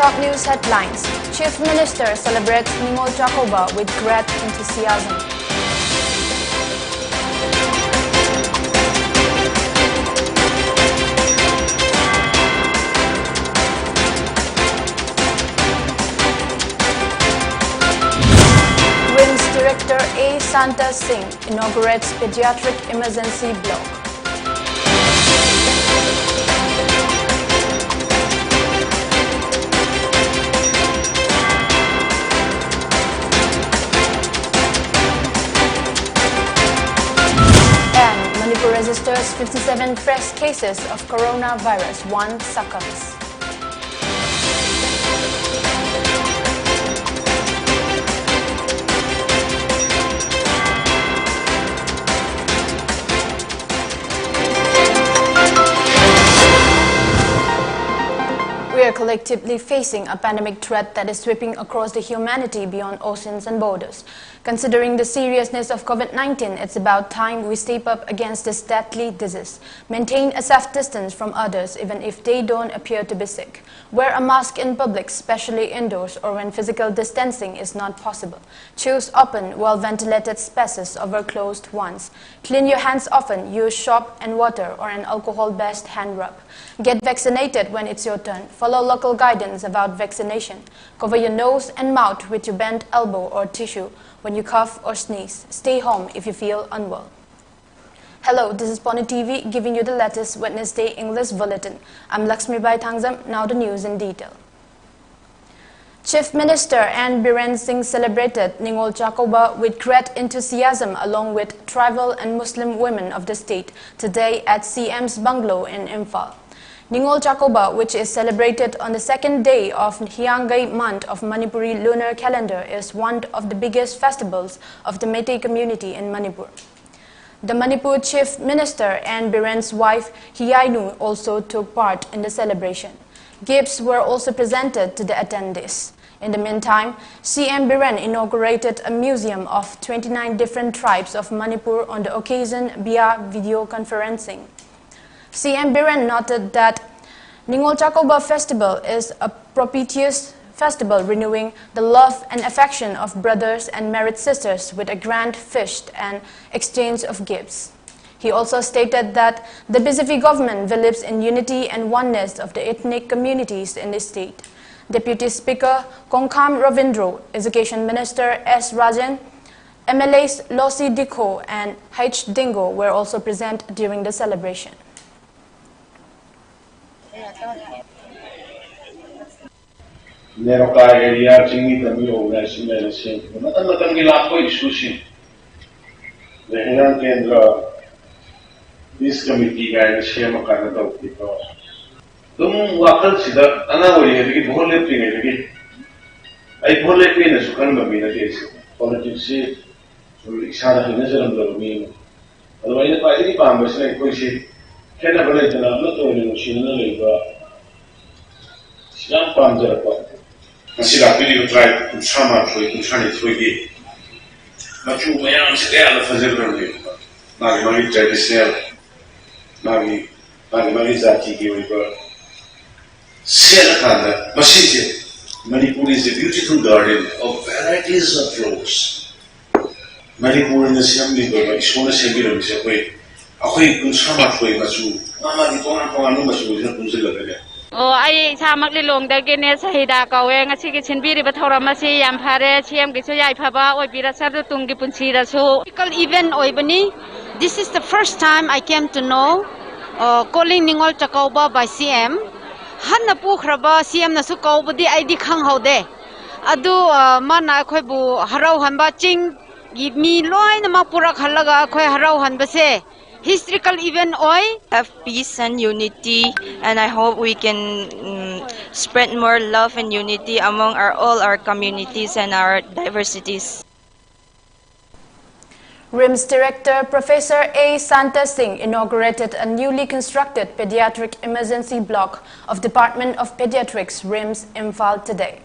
Top News headlines. Chief Minister celebrates Ningol Jacoba with great enthusiasm. RIMS Director A. Santa Singh inaugurates Pediatric Emergency Block. Manipur registers 57 fresh cases of coronavirus, 1 succumbs. We are collectively facing a pandemic threat that is sweeping across the humanity beyond oceans and borders. Considering the seriousness of COVID-19, it's about time we step up against this deadly disease. Maintain a safe distance from others even if they don't appear to be sick. Wear a mask in public, especially indoors or when physical distancing is not possible. Choose open, well-ventilated spaces over closed ones. Clean your hands often. Use soap and water or an alcohol-based hand rub. Get vaccinated when it's your turn. Follow local guidance about vaccination. Cover your nose and mouth with your bent elbow or tissue when you cough or sneeze. Stay home if you feel unwell. Hello, this is PONYTV giving you the latest Wednesday English Bulletin. I'm LAKSMIBAI. Now the news in detail. Chief Minister N. Biren Singh celebrated Ningol Jacoba with great enthusiasm along with tribal and Muslim women of the state today at CM's bungalow in Imphal. Ningol Jacoba, which is celebrated on the second day of Hyanggai month of Manipuri lunar calendar, is one of the biggest festivals of the Meitei community in Manipur. The Manipur Chief Minister and Biren's wife Hyainu also took part in the celebration. Gifts were also presented to the attendees. In the meantime, CM Biren inaugurated a museum of 29 different tribes of Manipur on the occasion via video conferencing. CM Biren noted that Ningol Jacoba Festival is a propitious festival renewing the love and affection of brothers and married sisters with a grand feast and exchange of gifts. He also stated that the BJP government believes in unity and oneness of the ethnic communities in the state. Deputy Speaker Kongkham Ravindro, Education Minister S. Rajan, MLAs Losi Dikho and H. Dingo were also present during the celebration. Neroka area chingi kami organization le sen matan ki la koi issue le hinan kendra this committee ga shema karna ta upito tum wakal sida ana wori he ki bhole pe ne ki ai bhole pe ne sukan ma mi na ke politics se isara hine jaram da mi ado ai ne pai ni pam bas ne koi se kena bale jana na to ne shin na le ba siam pam jara pa Masih pilih try sama foi kuchani foi di. Machu mayang sedaya la fazer berni. Mari tradisional. Mari zati ki oi ba. Sela kanda masih je. Manipur is a beautiful garden of varieties of flowers. Manipur in the assembly ba isona sembiram se koi. Akoi kun sama foi machu. Mama di pongan no machu ina kunse lagale. I samak lilong da gene sahida kawe ngasi ki chinbiri bathora masi yam phare chiam ki soyai phaba oi bira sardu tungi punchi rasu event oibani. This is the first time I came to know calling Ningol Jacoba by CM. Hanna pukhraba CM na su kaubudi ID khang haude adu mana khoi bu harau hanba ching gi mi loi na ma purak halaga khoi harau hanba se historical event oi have peace and unity, and I hope we can spread more love and unity among all our communities and our diversities. RIMS Director Professor A. Santa Singh inaugurated a newly constructed Pediatric Emergency Block of Department of Pediatrics RIMS Imphal today.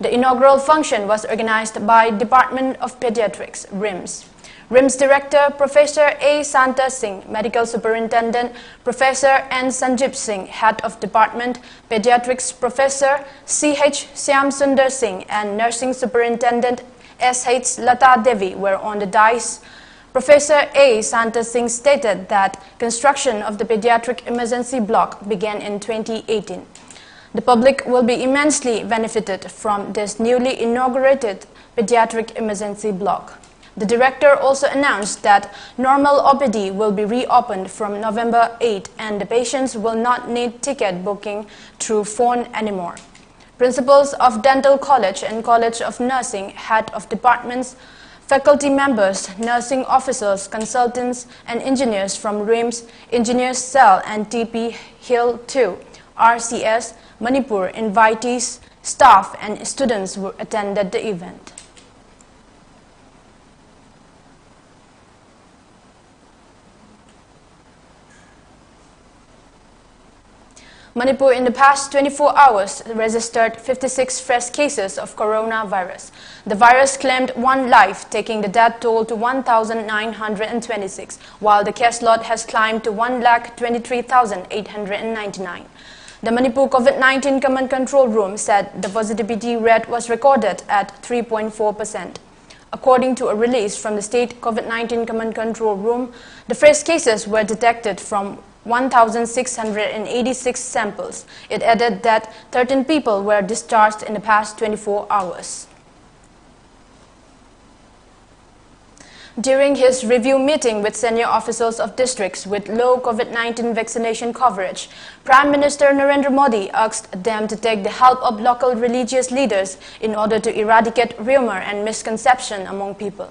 The inaugural function was organized by Department of Pediatrics RIMS. RIMS Director Professor A. Santa Singh, Medical Superintendent Professor N. Sanjib Singh, Head of Department Pediatrics Professor C.H. Syam Sundar Singh, and Nursing Superintendent S.H. Lata Devi were on the dais. Professor A. Santa Singh stated that construction of the pediatric emergency block began in 2018. The public will be immensely benefited from this newly inaugurated pediatric emergency block. The director also announced that normal OPD will be reopened from November 8 and the patients will not need ticket booking through phone anymore. Principals of Dental College and College of Nursing, head of departments, faculty members, nursing officers, consultants, and engineers from RIMS, Engineers Cell and TP Hill 2, RCS, Manipur, invitees, staff, and students who attended the event. Manipur in the past 24 hours registered 56 fresh cases of coronavirus. The virus claimed one life, taking the death toll to 1,926, while the case load has climbed to 1,23,899. The Manipur COVID-19 Command Control Room said the positivity rate was recorded at 3.4%. According to a release from the State COVID-19 Command Control Room, the fresh cases were detected from 1,686 samples. It added that 13 people were discharged in the past 24 hours. During his review meeting with senior officials of districts with low COVID-19 vaccination coverage, Prime Minister Narendra Modi asked them to take the help of local religious leaders in order to eradicate rumor and misconception among people.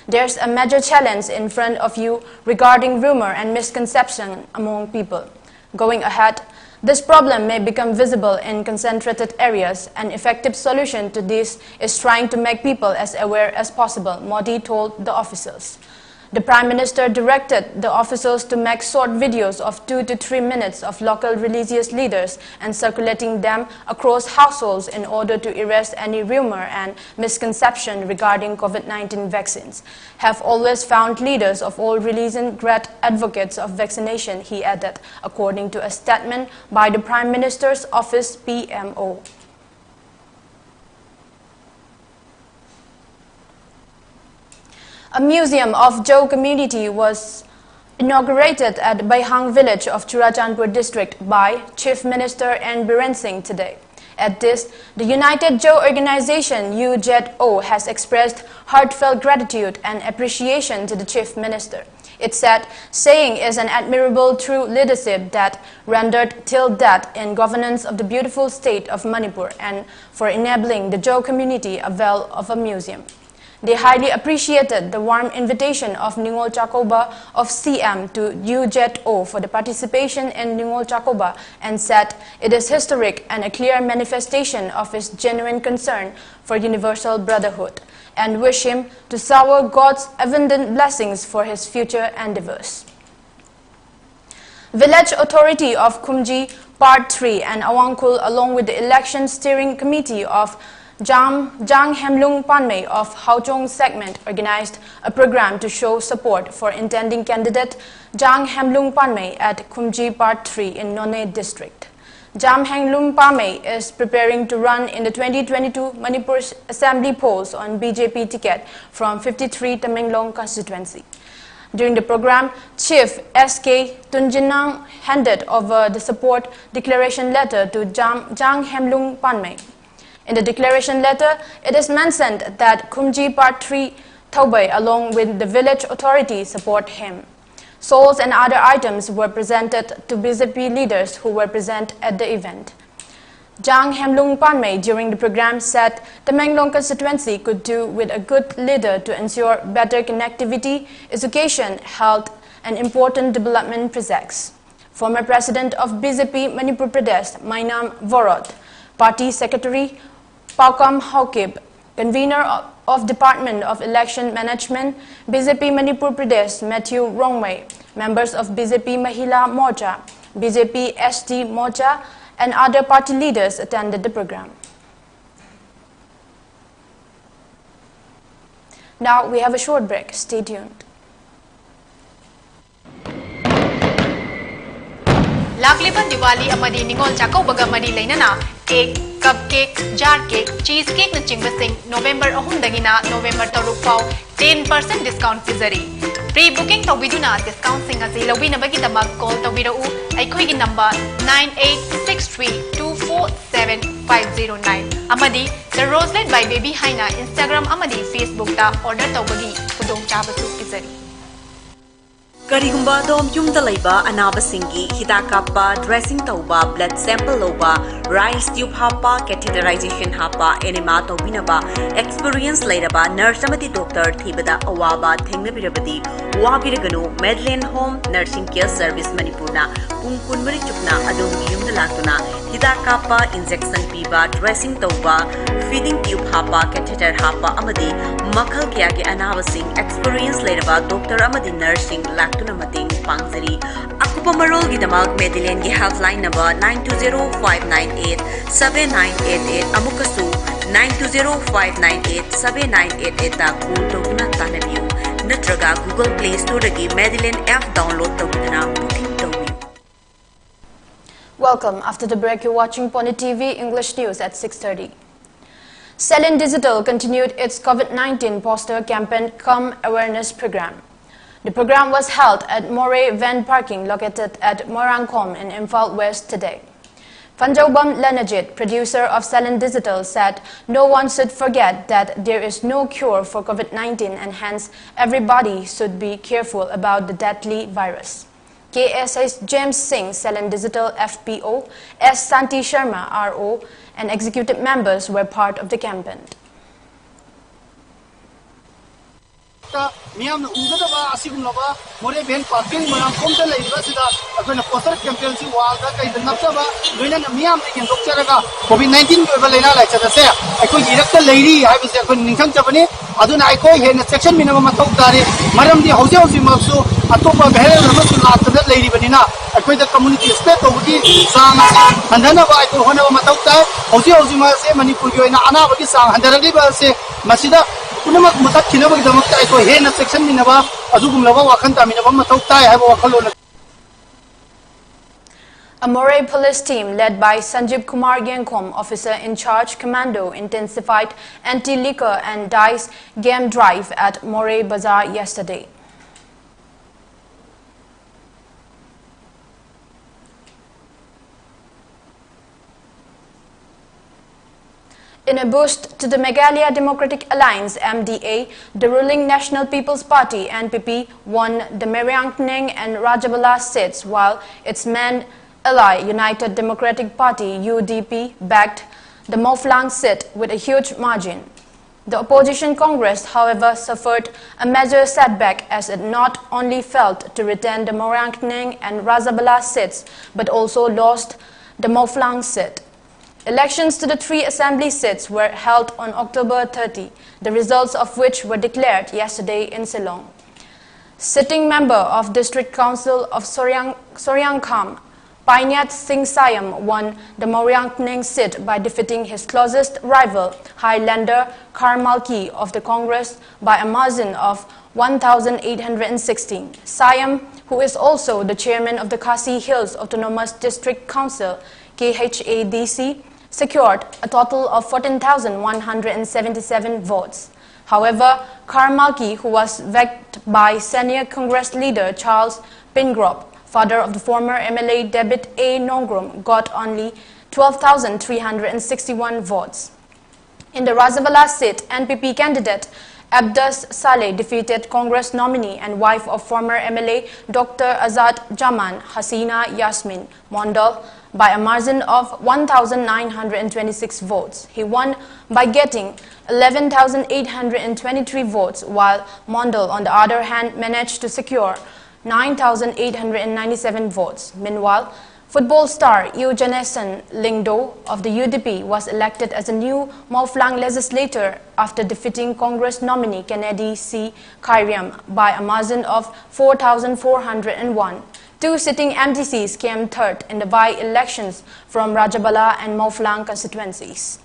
There's a major challenge in front of you regarding rumor and misconception among people. Going ahead, this problem may become visible in concentrated areas. An effective solution to this is trying to make people as aware as possible, Modi told the officials. The Prime Minister directed the officials to make short videos of 2 to 3 minutes of local religious leaders and circulating them across households in order to erase any rumor and misconception regarding COVID-19 vaccines. Have always found leaders of all religions great advocates of vaccination, he added, according to a statement by the Prime Minister's office, PMO. A museum of Jaw community was inaugurated at Baihang village of Churachandpur district by Chief Minister N. Biren Singh today. At this, the United Jaw Organization UJO has expressed heartfelt gratitude and appreciation to the Chief Minister. It said, saying is an admirable true leadership that rendered till death in governance of the beautiful state of Manipur and for enabling the Jaw community avail of a museum. They highly appreciated the warm invitation of Ningol Chakoba of CM to UJO for the participation in Ningol Chakoba and said it is historic and a clear manifestation of his genuine concern for universal brotherhood and wish him to shower God's abundant blessings for his future endeavors. Village Authority of Kumji Part 3 and Awangkul along with the Election Steering Committee of Jang Hemlung Panmei of Hauchong segment organized a program to show support for intending candidate Jang Hemlung Panmei at Kumji Part 3 in Nonne district. Jang Hemlung Panmei is preparing to run in the 2022 Manipur Assembly polls on BJP ticket from 53 Tamenglong constituency. During the program, Chief S.K. Tunjinang handed over the support declaration letter to Jang Hemlung Panmei. In the declaration letter, it is mentioned that Kumji Part 3 Thaubei along with the village authority support him. Souls and other items were presented to BJP leaders who were present at the event. Jang Hemlung Panmei during the program said the Menglong constituency could do with a good leader to ensure better connectivity, education, health, and important development projects. Former President of BJP Manipur Pradesh, Mainam Vorot, Party Secretary Paukam Haukib, Convener of Department of Election Management, BJP Manipur Pradesh Matthew Rongwei, members of BJP Mahila Morcha, BJP ST Morcha, and other party leaders attended the program. Now we have a short break. Stay tuned. Lakliban Diwali amadi Ningol Chakaubaga Madi Lainana, cake, cupcake, jar cake, cheesecake na chingbasing November 3 November 3 10% discount pizari. Pre-booking tawiduna discount singa si lawina bagi damag call tawirau aikoi gi number 9863247509 amadi The Roselet by Baby Haina Instagram amadi Facebook ta order tawbagi khudong chabasu pizari. Karigumba dom yumda laiba anabasingi hidakapa dressing tauba blood sample loba rice tube hapa catheterization hapa enema tobinaba experience lairaba nurse amati doctor thibada awaba thengnabirabadi wabiraganu Medline Home Nursing Care Service Manipurna pungkunmari chukna adom yumda latuna hidakapa injection piba dressing tauba feeding tube hapa catheter hapa amadi makhal kya ge anabasing experience lairaba doctor amadi nursing tuna mating pangzari akupa marol gi damag Medline gi helpline number 9205987988 amukasu 9205987988 ta call tawna tanabiu natraga Google Play Store gi Medline app download tawna booking tawi. Welcome. After the break, you're watching PONYTV English News at 6:30. Selin Digital continued its COVID-19 poster campaign Come Awareness Program. The program was held at Moray Van Parking located at Morangkom in Imphal West today. Fanjobam Lenajit, producer of Selin Digital, said no one should forget that there is no cure for COVID-19 and hence everybody should be careful about the deadly virus. KSS James Singh, Selin Digital FPO, S. Santi Sharma, RO, and executive members were part of the campaign. Miam Ugadaba Asigumaba, More Ben Parking, Maramkomta University, a poster campaign to Walda, the Naptaba, when a Miam and Doctor COVID-19 Valena, like I say, I could direct the lady, I was a Ninkan Japanese, Aduna I call here in a section minimum of Tari, Madam the Jose Mapsu, Atopa Behel, after that lady Vanina, I quit the community state of the Sang, and then I could Honor Matokta, Jose Ozima say Manipur, and Anna Sang, and the river say Masida. A Moray police team led by Sanjeev Kumar Genkom, officer in charge commando, intensified anti-liquor and dice game drive at Moray Bazaar yesterday. In a boost to the Meghalaya Democratic Alliance MDA, the ruling National People's Party NPP won the Meriangning and Rajabala seats, while its main ally United Democratic Party UDP backed the Moflang seat with a huge margin. The opposition Congress, however, suffered a major setback as it not only failed to retain the Meriangning and Rajabala seats but also lost the Moflang seat. Elections to the 3 assembly seats were held on October 30, the results of which were declared yesterday in Shillong. Sitting member of District Council of Soryangkham, Painyat Singh Sayam won the Moriangning seat by defeating his closest rival, Highlander Karmalki of the Congress by a margin of 1,816. Sayam, who is also the chairman of the Khasi Hills Autonomous District Council, KHADC, secured a total of 14,177 votes. However, Karmalki, who was backed by senior Congress leader Charles Pingrop, father of the former MLA Debit A. Nongrum, got only 12,361 votes. In the Rajabala seat, NPP candidate Abdas Saleh defeated Congress nominee and wife of former MLA Dr. Azad Jaman Hasina Yasmin Mondal by a margin of 1,926 votes. He won by getting 11,823 votes, while Mondal, on the other hand, managed to secure 9,897 votes. Meanwhile, football star Eugeneson Lingdo of the UDP was elected as a new Moflang legislator after defeating Congress nominee Kennedy C. Kairiam by a margin of 4,401. 2 sitting MDCs came third in the by-elections from Rajabala and Moflang constituencies.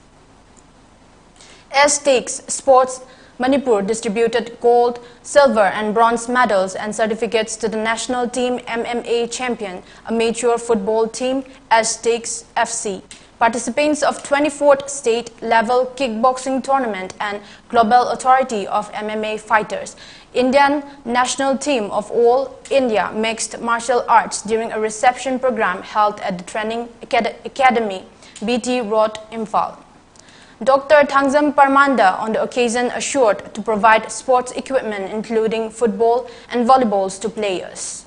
As Stakes Sports Manipur distributed gold, silver and bronze medals and certificates to the national team MMA champion, a mature football team, Aztecs FC. Participants of 24th state-level kickboxing tournament and Global Authority of MMA Fighters, Indian national team of All India Mixed Martial Arts during a reception program held at the Training Academy, BT Road, Imphal. Dr. Thangzam Parmanda on the occasion assured to provide sports equipment including football and volleyballs to players.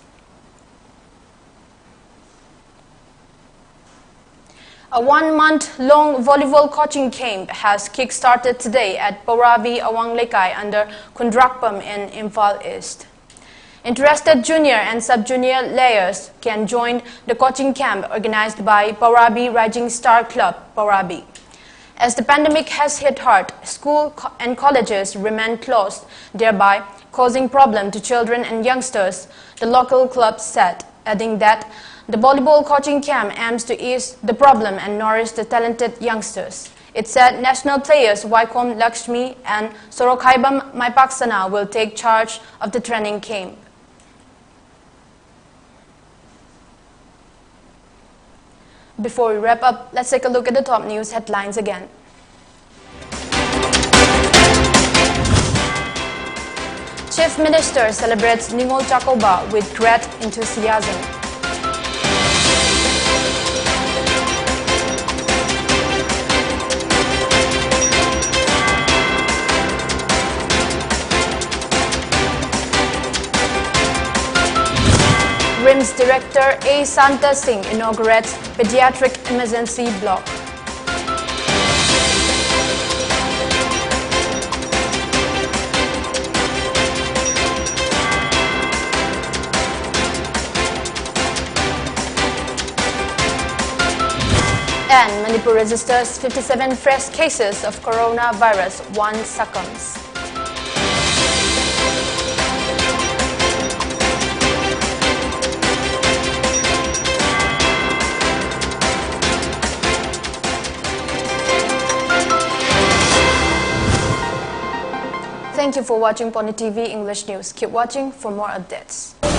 A one-month-long volleyball coaching camp has kick-started today at Paurabi Awang Lekai under Kundrakpam in Imphal East. Interested junior and sub-junior players can join the coaching camp organized by Paurabi Rising Star Club, Paurabi. As the pandemic has hit hard, schools and colleges remain closed, thereby causing problems to children and youngsters, the local club said, adding that the volleyball coaching camp aims to ease the problem and nourish the talented youngsters. It said national players Waikom Lakshmi and Sorokhaibam Maipaksana will take charge of the training camp. Before we wrap up, let's take a look at the top news headlines again. Chief Minister celebrates Ningol Chakoba with great enthusiasm. RIMS Director A. Santa Singh inaugurates Pediatric Emergency Block. And Manipur registers 57 fresh cases of coronavirus, one succumbs. Thank you for watching PONYTV English News. Keep watching for more updates.